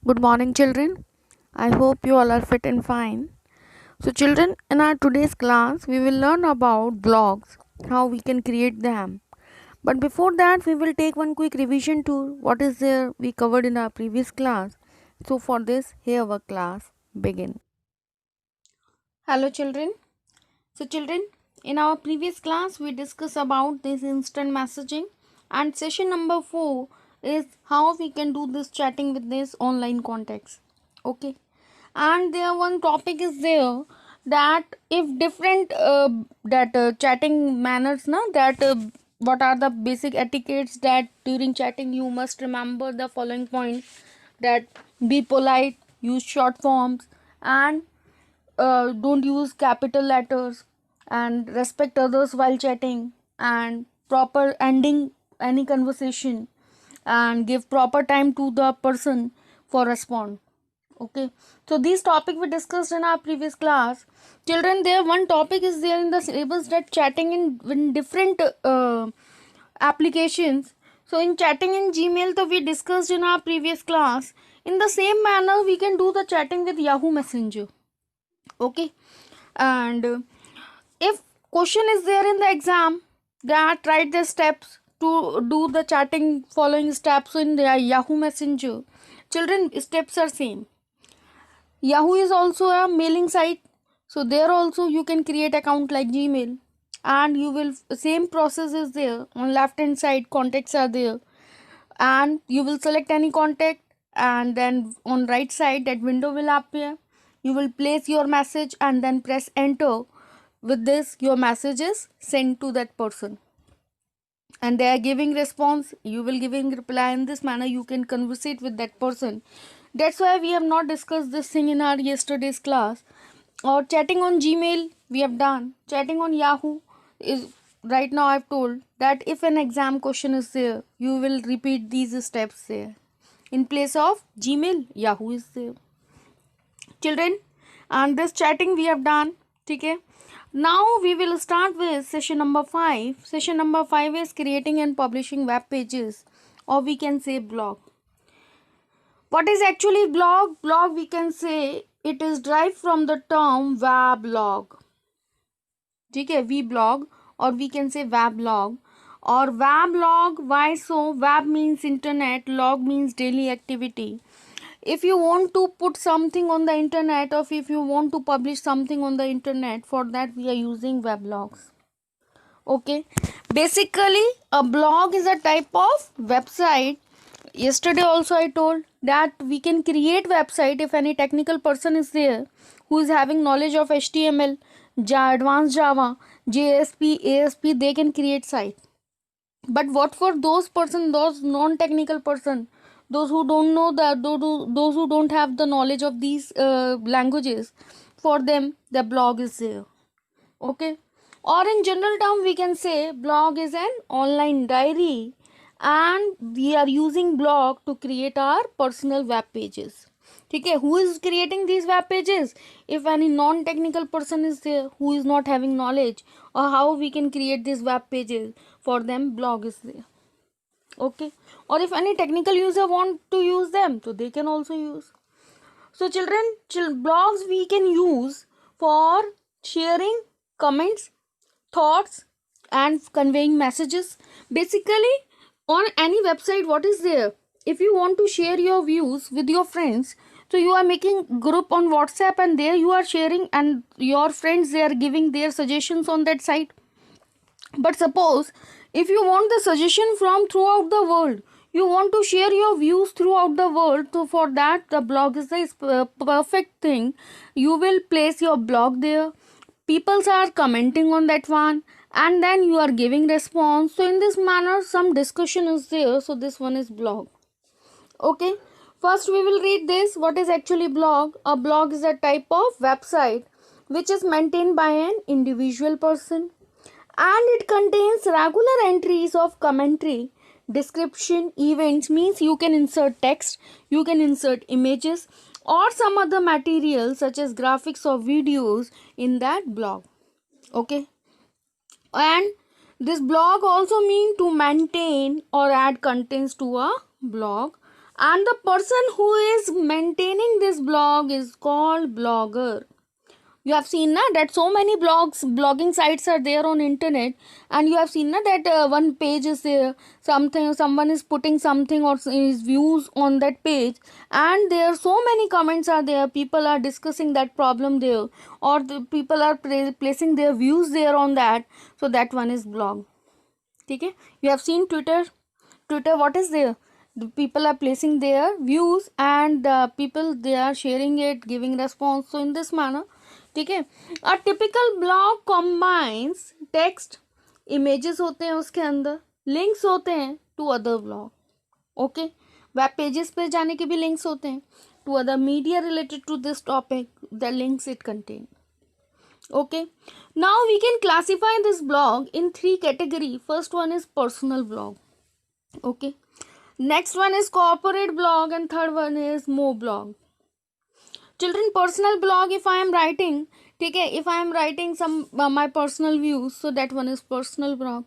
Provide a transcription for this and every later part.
Good morning, children. I hope you all are fit and fine. So, children, in our today's class, we will learn about blogs, how we can create them. But before that, we will take one quick revision to what is there we covered in our previous class. So, for this, here our class begin. Hello, children. So, children, in our previous class, we discussed about this instant messaging, and session number 4 is how we can do this chatting with this online context. Okay, and there one topic is there that if different chatting manners na that what are the basic etiquettes that during chatting you must remember the following points, that be polite, use short forms, and don't use capital letters, and respect others while chatting, and proper ending any conversation, and give proper time to the person for respond. Okay, so these topic we discussed in our previous class. Children, there one topic is there in the syllabus, that chatting in different applications. So in chatting in Gmail, so we discussed in our previous class, in the same manner we can do the chatting with Yahoo Messenger. Okay, and if question is there in the exam, that write the steps to do the chatting following steps in the Yahoo Messenger. Children, steps are same. Yahoo is also a mailing site, so there also you can create account like Gmail, and you will same process is there. On left hand side contacts are there, and you will select any contact, and then on right side that window will appear. You will place your message and then press enter. With this your message is sent to that person, and they are giving response, you will giving reply. In this manner you can conversate with that person. That's why we have not discussed this thing in our yesterday's class. Or chatting on Gmail we have done. Chatting on Yahoo is, right now I've told that if an exam question is there, you will repeat these steps there. In place of Gmail, Yahoo is there. Children, and this chatting we have done. Okay, now we will start with session number 5. Session number 5 is creating and publishing web pages, or we can say blog. What is actually blog? Blog, we can say it is derived from the term weblog. Okay, vblog, or we can say weblog, or weblog. Why so? Web means internet, log means daily activity. If you want to put something on the internet, or if you want to publish something on the internet, for that we are using weblogs. Okay, basically a blog is a type of website. Yesterday also I told that we can create website if any technical person is there who is having knowledge of HTML, advanced Java, JSP, ASP, they can create site. But what for those person, those non-technical person, those who don't know that, those who don't have the knowledge of these languages, for them the blog is there. Okay, or in general term we can say blog is an online diary, and we are using blog to create our personal web pages. Okay, who is creating these web pages? If any non-technical person is there who is not having knowledge or how we can create these web pages, for them blog is there. Okay, or if any technical user want to use them, so they can also use. So children, blogs we can use for sharing comments, thoughts, and conveying messages. Basically, on any website, what is there? If you want to share your views with your friends, so you are making group on WhatsApp, and there you are sharing, and your friends, they are giving their suggestions on that site. But suppose if you want the suggestion from throughout the world, you want to share your views throughout the world, so for that the blog is the perfect thing. You will place your blog there, people are commenting on that one, and then you are giving response. So in this manner some discussion is there, so this one is blog. Okay, first we will read this. What is actually blog? A blog is a type of website which is maintained by an individual person, and it contains regular entries of commentary, description, events. Means you can insert text, you can insert images, or some other material such as graphics or videos in that blog. Okay, and this blog also mean to maintain or add contents to a blog, and the person who is maintaining this blog is called blogger. You have seen na that so many blogging sites are there on internet, and you have seen na that one page is there, someone is putting something or his views on that page, and there are so many comments are there, people are discussing that problem there, or the people are placing their views there on that. So that one is blog. Okay, you have seen Twitter, what is there? The people are placing their views, and the people, they are sharing it, giving response. So in this manner, ठीक है. A typical blog combines text, images होते हैं उसके अंदर, links होते हैं to other blog. Okay, web pages पे जाने के भी links होते हैं to other media related to this topic, the links it contain. Okay, now we can classify this blog in 3 category. First one is personal blog. Okay, next one is corporate blog, and third one is mo blog. Children, personal blog, if I am writing, okay, if I am writing some my personal views, so that one is personal blog.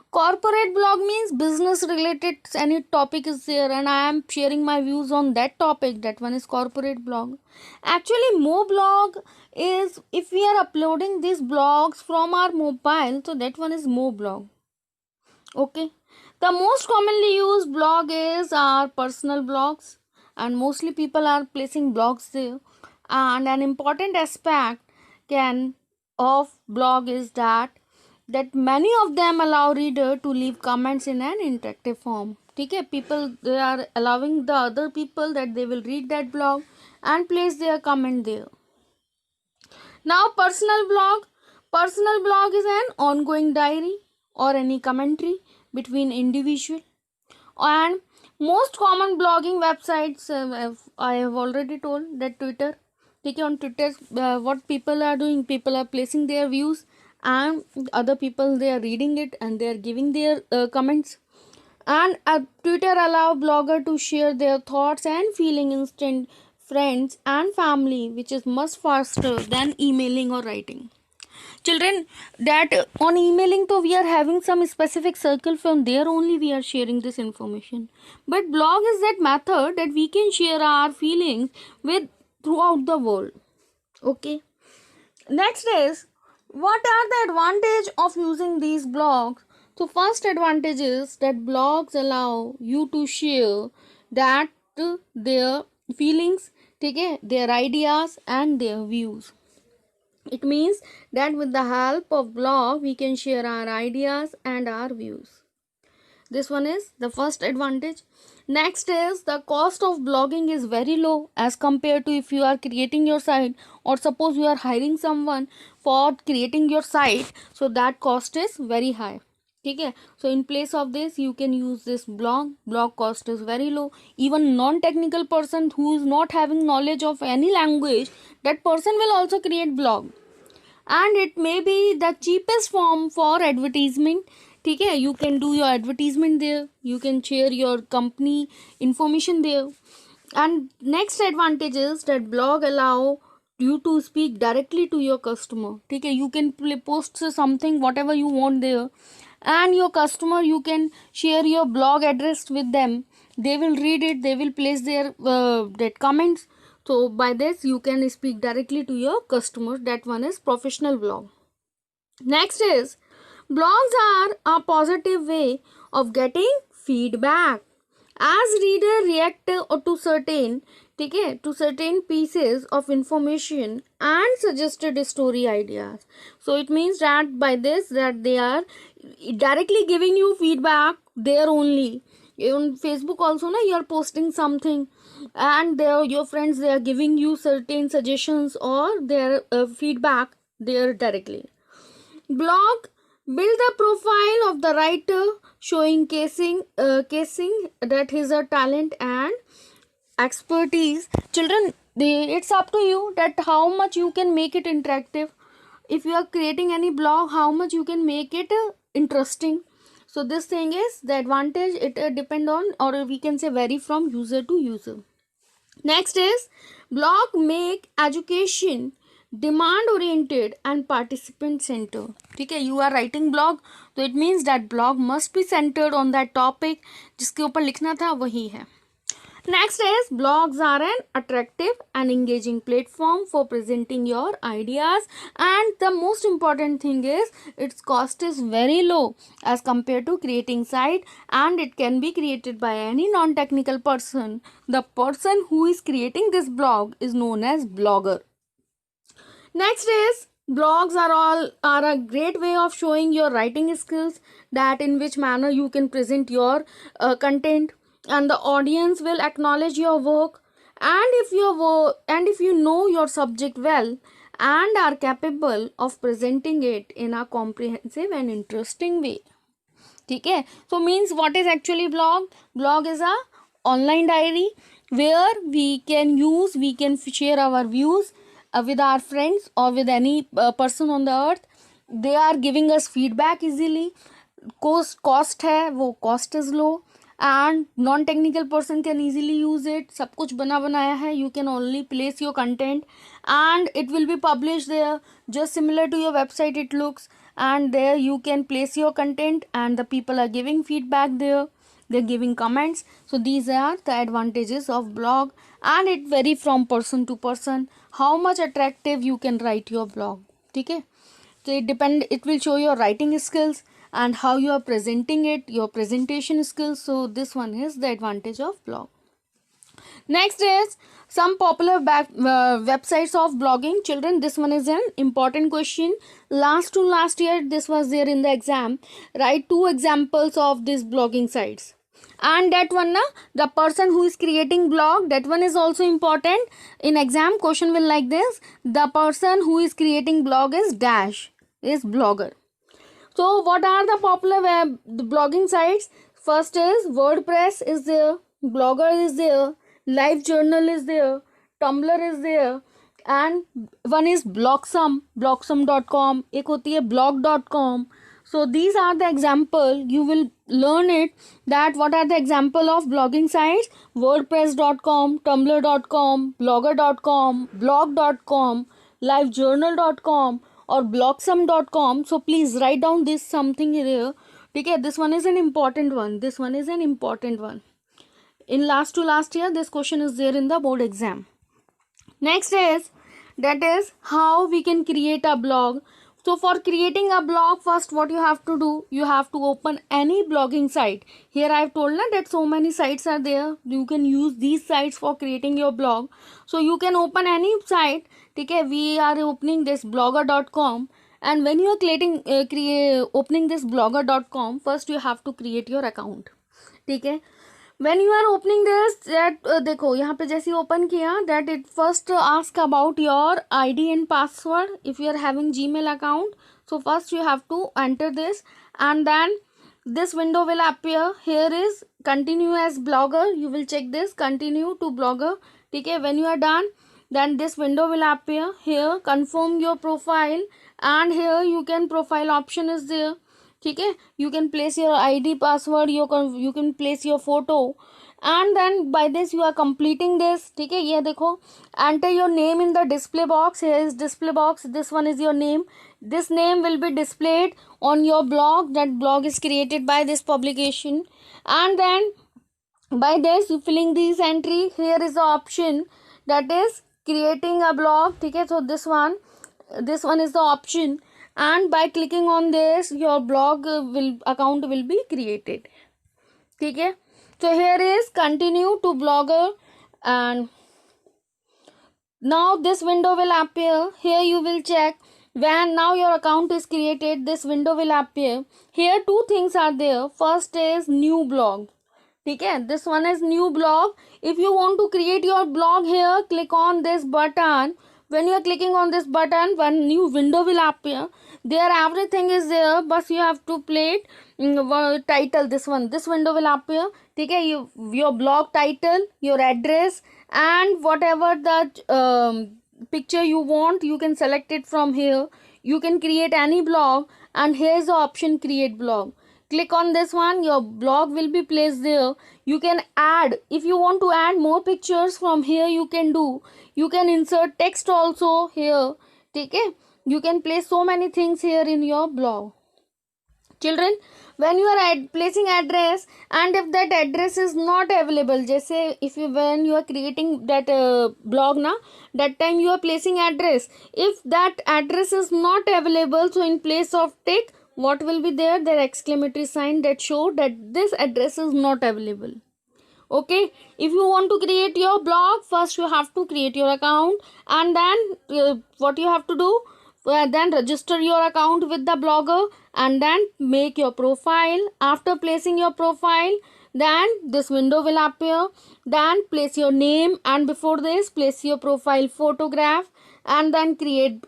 Corporate blog means business related, any topic is there and I am sharing my views on that topic, that one is corporate blog. Actually, mo blog is if we are uploading these blogs from our mobile, so that one is mo blog. Okay, the most commonly used blog is our personal blogs, and mostly people are placing blogs there. And an important aspect of blog is that many of them allow reader to leave comments in an interactive form. Okay, people, they are allowing the other people that they will read that blog and place their comment there. Now personal blog is an ongoing diary or any commentary between individual. And most common blogging websites, I have already told that Twitter. Okay, on Twitter, what people are doing, people are placing their views, and other people, they are reading it and they are giving their comments. And Twitter allow blogger to share their thoughts and feeling instant friends and family, which is much faster than emailing or writing. Children, that on emailing, though we are having some specific circle, from there only we are sharing this information, but blog is that method that we can share our feelings with throughout the world. Okay, next is, what are the advantage of using these blogs? So first advantage is that blogs allow you to share that their feelings, okay, their ideas and their views. It means that with the help of blog, we can share our ideas and our views. This one is the first advantage. Next is the cost of blogging is very low as compared to if you are creating your site, or suppose you are hiring someone for creating your site, so that cost is very high. Okay, so in place of this, you can use this blog cost is very low. Even non-technical person who is not having knowledge of any language, that person will also create blog, and it may be the cheapest form for advertisement. Okay, you can do your advertisement there, you can share your company information there. And next advantage is that blog allow you to speak directly to your customer. Okay, you can post something whatever you want there, and your customer, you can share your blog address with them, they will read it, they will place their that comments. So by this, you can speak directly to your customers. That one is professional blog. Next is, blogs are a positive way of getting feedback. As reader react to certain pieces of information and suggested story ideas. So it means that by this, that they are directly giving you feedback there only. On Facebook also, you are posting something, and your friends, they are giving you certain suggestions or their feedback there directly. Blog build the profile of the writer, showing casing that his talent and expertise. Children, it's up to you that how much you can make it interactive. If you are creating any blog, how much you can make it interesting. So this thing is the advantage, it depend on, or we can say vary from user to user. Next is, blog make education demand oriented and participant centered. Okay, you are writing blog, so it means that blog must be centered on that topic जिसके ऊपर लिखना था वही है. Next is blogs are an attractive and engaging platform for presenting your ideas, and the most important thing is its cost is very low as compared to creating site, and it can be created by any non-technical person. The person who is creating this blog is known as blogger. Next is blogs are a great way of showing your writing skills, that in which manner you can present your content, and the audience will acknowledge your work, and if you know your subject well and are capable of presenting it in a comprehensive and interesting way. ठीक है, so means what is actually blog is a online diary where we can share our views with our friends or with any person on the earth. They are giving us feedback easily. cost है वो cost is low and non technical person can easily use it. सब कुछ बना बनाया है. You can only place your content and it will be published there, just similar to your website it looks, and there you can place your content and the people are giving feedback there, they're giving comments. So these are the advantages of blog, and it vary from person to person how much attractive you can write your blog. ठीक है, so it will show your writing skills and how you are presenting it, your presentation skills. So this one is the advantage of blog. Next is some popular websites of blogging. Children, this one is an important question. Last year this was there in the exam. Write 2 examples of these blogging sites. And that one na, the person who is creating blog, that one is also important. In exam question will like this: the person who is creating blog is dash, is blogger. So what are the popular the blogging sites? First is WordPress is there, Blogger is there, LiveJournal is there, Tumblr is there, and one is blogsum.com, एक होती है blog.com. So these are the example. You will learn it that what are the example of blogging sites: WordPress.com, Tumblr.com, Blogger.com, blog.com, LiveJournal.com or blogsum.com. So please write down this something here. Okay, this one is an important one. This one is an important one. In last year, this question is there in the board exam. Next is, that is how we can create a blog. So for creating a blog, first what you have to do, you have to open any blogging site. Here I have told that so many sites are there. You can use these sites for creating your blog. So you can open any site. Okay, we are opening this blogger.com, and when you are opening this blogger.com, first you have to create your account. Okay, when you are opening this, that देखो यहाँ पे जैसे open किया, that it first ask about your ID and password if you are having Gmail account. So first you have to enter this, and then this window will appear. Here is continue as blogger. You will check this continue to blogger. ठीक है, when you are done, then this window will appear. Here confirm your profile, and here you can profile option is there. ठीक है, you can place your ID, password, you can place your photo, and then by this you are completing this. ठीक है, ये देखो, enter your name in the display box. Here is display box, this one is your name. This name will be displayed on your blog. That blog is created by this publication, and then by this you filling these entry. Here is the option that is creating a blog. ठीक है, so this one is the option, and by clicking on this your blog account will be created. ठीक है, so here is continue to blogger, and now this window will appear. Here you will check when now your account is created, this window will appear. Here 2 things are there. First is new blog. ठीक है, this one is new blog. If you want to create your blog, here click on this button. When you are clicking on this button, one new window will appear. There everything is there, but you have to play it. Title, this window will appear. ठीक है, your blog title, your address, and whatever the picture you want, you can select it from here. You can create any blog, and here is the option create blog. Click on this one, your blog will be placed there. You can add, if you want to add more pictures from here, you can do. You can insert text also here. ठीक है, you can place so many things here in your blog. Children, when you are placing address and if that address is not available, जैसे if you when you are creating that blog ना, that time you are placing address, if that address is not available, so in place of tick what will be there, the exclamatory sign that show that this address is not available. Okay, if you want to create your blog, first you have to create your account, and then what you have to do, then register your account with the blogger, and then make your profile. After placing your profile, then this window will appear. Then place your name, and before this place your profile photograph, and then create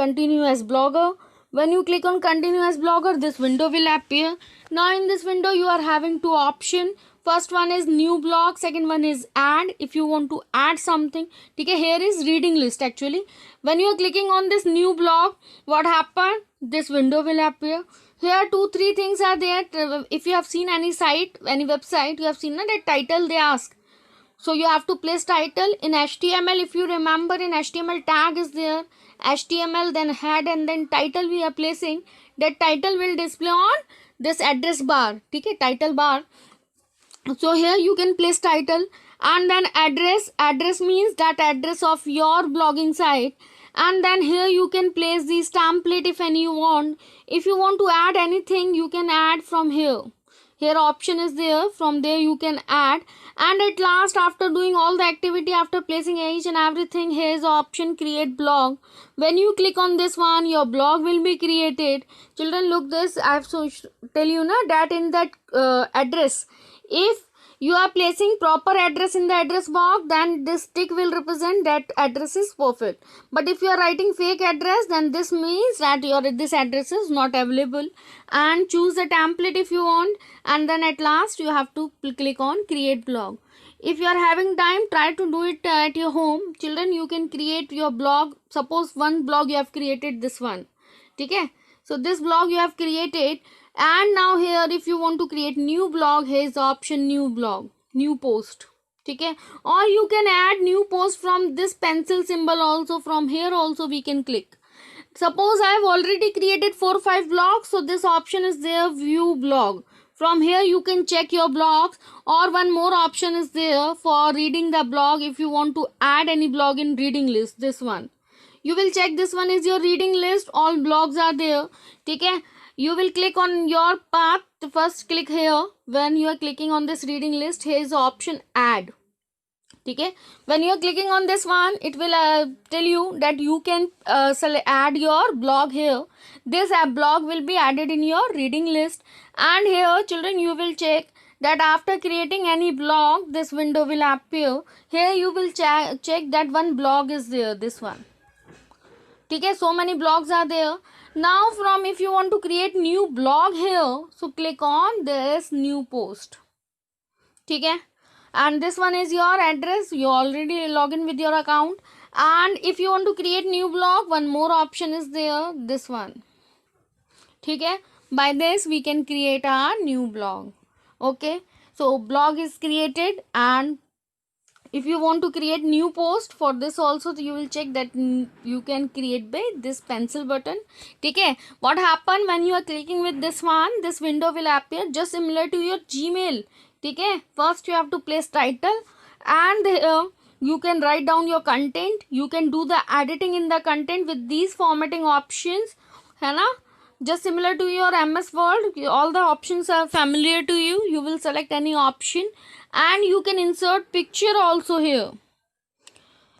continue as blogger. When you click on continue as blogger, this window will appear. Now in this window you are having two options. First one is new blog, second one is add. If you want to add something, okay, here is reading list. Actually, when you are clicking on this new blog, what happened, this window will appear. Here 2-3 things are there. If you have seen any site, any website, you have seen that title they ask. So you have to place title in HTML. If you remember, in HTML tag is there, HTML, then head, and then title we are placing. That title will display on this address bar, okay, title bar. So here you can place title, and then address means that address of your blogging site, and then here you can place these template if any you want. If you want to add anything, you can add from here. Here option is there, from there you can add. And at last, after doing all the activity, after placing each and everything, here is the option create blog. When you click on this one, your blog will be created. Children, look this, I have to tell you na, that in that address, if you are placing proper address in the address box, then this tick will represent that address is perfect. But if you are writing fake address, then this means that this address is not available. And choose a template if you want, and then at last you have to click on create blog. If you are having time, try to do it at your home. Children, you can create your blog. Suppose one blog you have created, this one, okay? So this blog you have created, and now here if you want to create new blog, here is the option new blog, new post, okay? Or you can add new post from this pencil symbol also. From here also we can click. Suppose I have already created 4-5 blogs, so this option is there, view blog. From here you can check your blogs, or one more option is there for reading the blog. If you want to add any blog in reading list, this one you will check. This one is your reading list, all blogs are there, okay? You will click on your path. First click here. When you are clicking on this reading list, here is the option add, okay? When you are clicking on this one, it will tell you that you can add your blog here. This blog will be added in your reading list. And here, children, you will check that after creating any blog, this window will appear. Here you will check that one blog is there, this one, okay? So many blogs are there. Now from, if you want to create new blog here, so click on this new post, okay? And this one is your address. You already log in with your account. And if you want to create new blog, one more option is there, this one, okay? By this we can create a new blog, okay? So blog is created, and if you want to create new post, for this also you will check that you can create by this pencil button, okay? What happen when you are clicking with this one, this window will appear just similar to your Gmail, okay? First you have to place title, and you can write down your content. You can do the editing in the content with these formatting options, है ना? Just similar to your MS Word, all the options are familiar to you. You will select any option, and you can insert picture also here.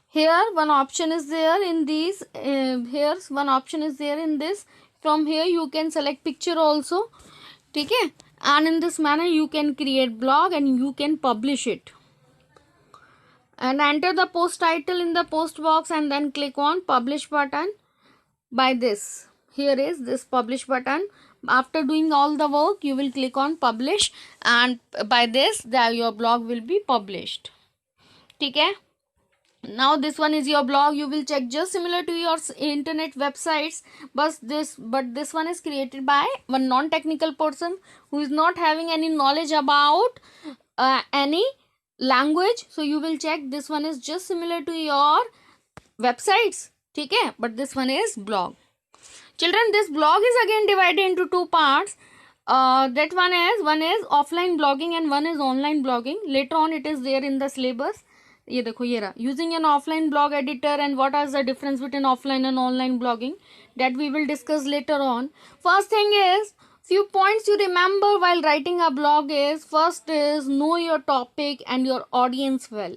Here one option is there in these. Here's one option is there in this. From here you can select picture also, okay? And in this manner you can create blog and you can publish it. And enter the post title in the post box, and then click on publish button. By this, here is this publish button. After doing all the work, you will click on publish, and by this your blog will be published, okay? Now this one is your blog. You will check just similar to your internet websites, but this one is created by one non-technical person who is not having any knowledge about any language. So you will check this one is just similar to your websites, okay? But this one is blog. Children, this blog is again divided into two parts. that one is offline blogging and one is online blogging. Later on it is there in the syllabus. ये देखो ये रहा, using an offline blog editor and what is the difference between offline and online blogging, that we will discuss later on. First thing is, few points you remember while writing a blog is, first is know your topic and your audience well.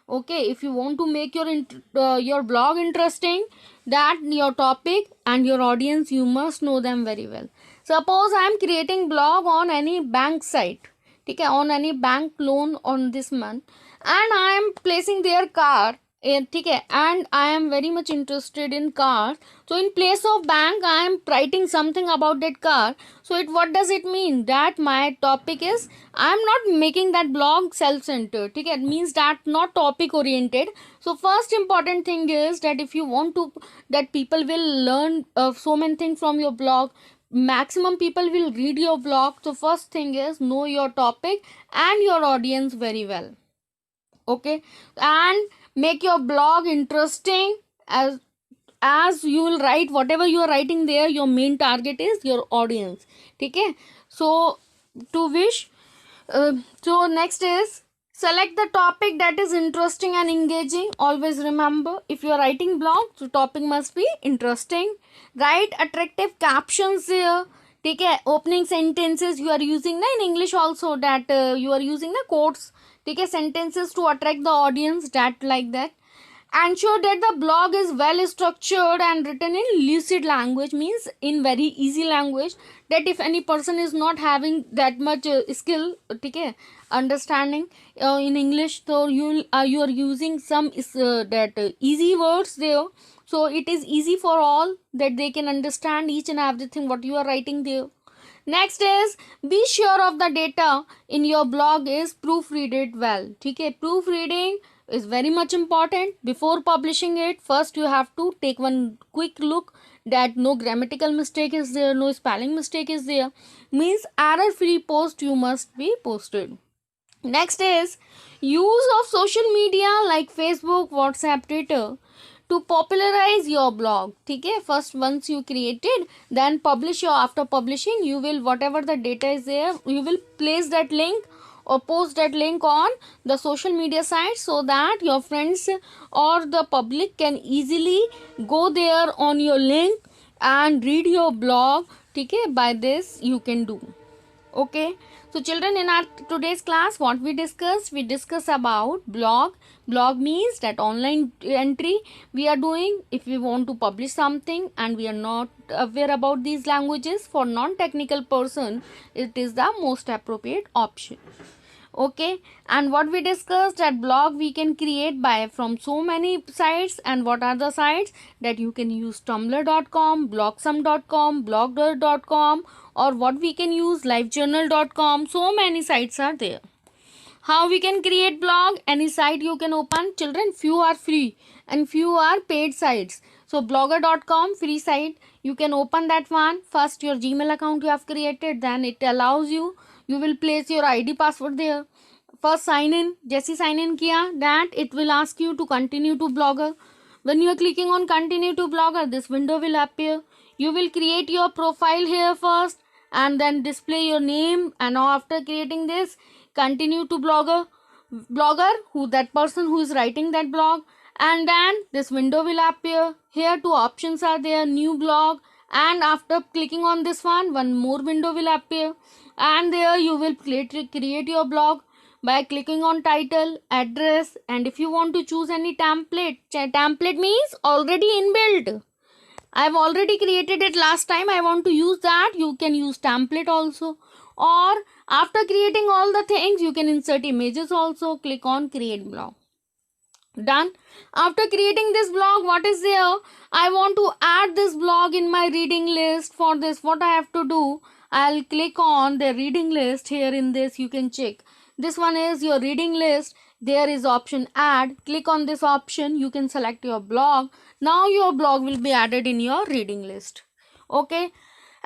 Okay, if you want to make your blog interesting, that your topic and your audience, you must know them very well. Suppose I am creating blog on any bank site, ठीक है, on any bank loan on this month, and I am placing their car, ठीक है, and I am very much interested in cars. So in place of bank, I am writing something about that car. So what does it mean? That my topic is, I am not making that blog self-centered. ठीक है, it means that not topic oriented. So first important thing is that if you want to, that people will learn so many things from your blog, maximum people will read your blog. So first thing is know your topic and your audience very well. Okay, and make your blog interesting. As you will write whatever you are writing there, your main target is your audience. Okay, so to wish so next is, select the topic that is interesting and engaging. Always remember, if you are writing blog, so topic must be interesting. Write attractive captions there. ठीक है, opening sentences you are using na in English also, that you are using the quotes, ठीक है, sentences to attract the audience, that like that. Ensure that the blog is well structured and written in lucid language, means in very easy language, that if any person is not having that much skill, okay, understanding in English, so you are using some easy words there, so it is easy for all, that they can understand each and everything what you are writing there. Next is, be sure of the data in your blog is proofread it well. Okay, proofreading is very much important. Before publishing it, first you have to take one quick look that no grammatical mistake is there, no spelling mistake is there, means error free post you must be posted. Next is, use of social media like Facebook, WhatsApp, Twitter to popularize your blog. Okay, first once you created, then publish your, after publishing you will, whatever the data is there, you will place that link or post that link on the social media site, so that your friends or the public can easily go there on your link and read your blog. Okay, by this you can do. Okay, so children, in our today's class, what we discuss about blog. Blog means that online entry we are doing if we want to publish something and we are not aware about these languages. For non-technical person, it is the most appropriate option. Okay, and what we discussed, that blog we can create by from so many sites. And what are the sites? That you can use tumblr.com, blogsome.com, blogger.com, or what we can use, livejournal.com. So many sites are there. How we can create blog? Any site you can open. Children, few are free and few are paid sites. So blogger.com, free site, you can open that one. First your Gmail account you have created, then it allows you will place your ID password there. First sign in, जैसे sign in किया, that it will ask you to continue to Blogger. When you are clicking on continue to Blogger, this window will appear. You will create your profile here first and then display your name, and after creating this, continue to Blogger, who that person who is writing that blog, and then this window will appear. Here two options are there, new blog, and after clicking on this one more window will appear, and there you will create your blog by clicking on title, address, and if you want to choose any template means already inbuilt. I have already created it last time, I want to use that, you can use template also, or after creating all the things you can insert images also. Click on create blog. Done. After creating this blog, what is there? I want to add this blog in my reading list. For this, what I have to do, I'll click on the reading list. Here in this you can check, this one is your reading list. There is option add. Click on this option, you can select your blog. Now your blog will be added in your reading list. Okay,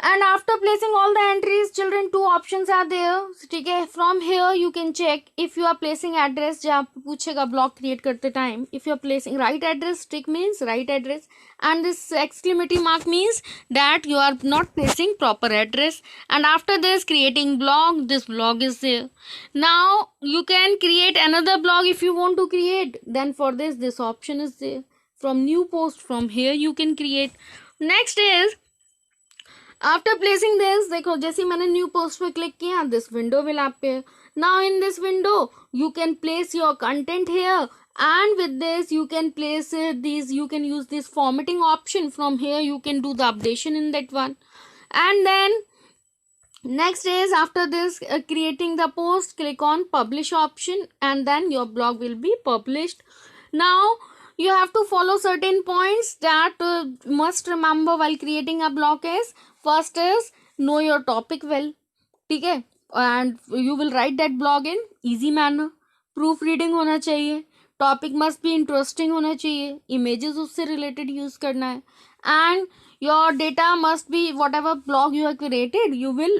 And after placing all the entries, children, two options are there. ठीक है, from here you can check if you are placing address, जहाँ पे पूछेगा block create करते time, if you are placing right address, tick means right address, and this exclamation mark means that you are not placing proper address. And after this, creating blog, this blog is there. Now you can create another blog if you want to create, then for this option is there. From new post, from here you can create. Next is, after placing this, देखो जैसे मैंने new post पे click किया, this window will appear. Now in this window you can place your content here, and with this you can place these, you can use this formatting option. From here you can do the updation in that one. And then next is, after this creating the post, click on publish option, and then your blog will be published. Now you have to follow certain points that must remember while creating a blog. Is first is know your topic well, ठीक है, and you will write that blog in easy manner. Proof reading होना चाहिए, topic must be interesting होना चाहिए, images उससे related use करना है, and your data must be what ever blog you have created, you will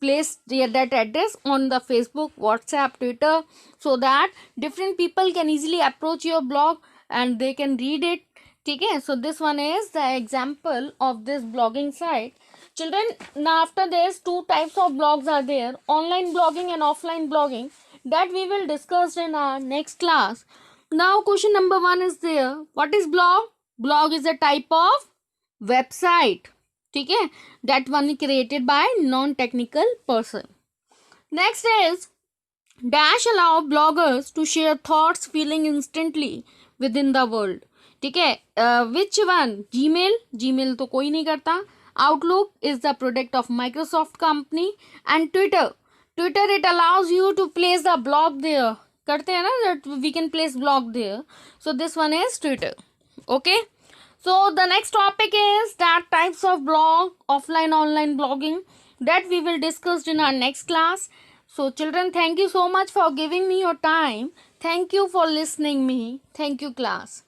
place that address on the Facebook, WhatsApp, Twitter, so that different people can easily approach your blog and they can read it. ठीक है, so this one is the example of this blogging site. Children, now after this, two types of blogs are there, online blogging and offline blogging, that we will discuss in our next class. Now question number 1 is there. What is blog? Blog is a type of website, ठीक है, that one created by non-technical person. Next is, dash allow bloggers to share thoughts, feeling instantly within the world. ठीक है, which one? Gmail तो कोई नहीं करता. Outlook is the product of Microsoft company. And Twitter it allows you to place the blog there. करते हैं ना, that we can place blog there. So this one is Twitter. Okay. So the next topic is that types of blog, offline, online blogging, that we will discuss in our next class. So children, thank you so much for giving me your time. Thank you for listening me. Thank you class.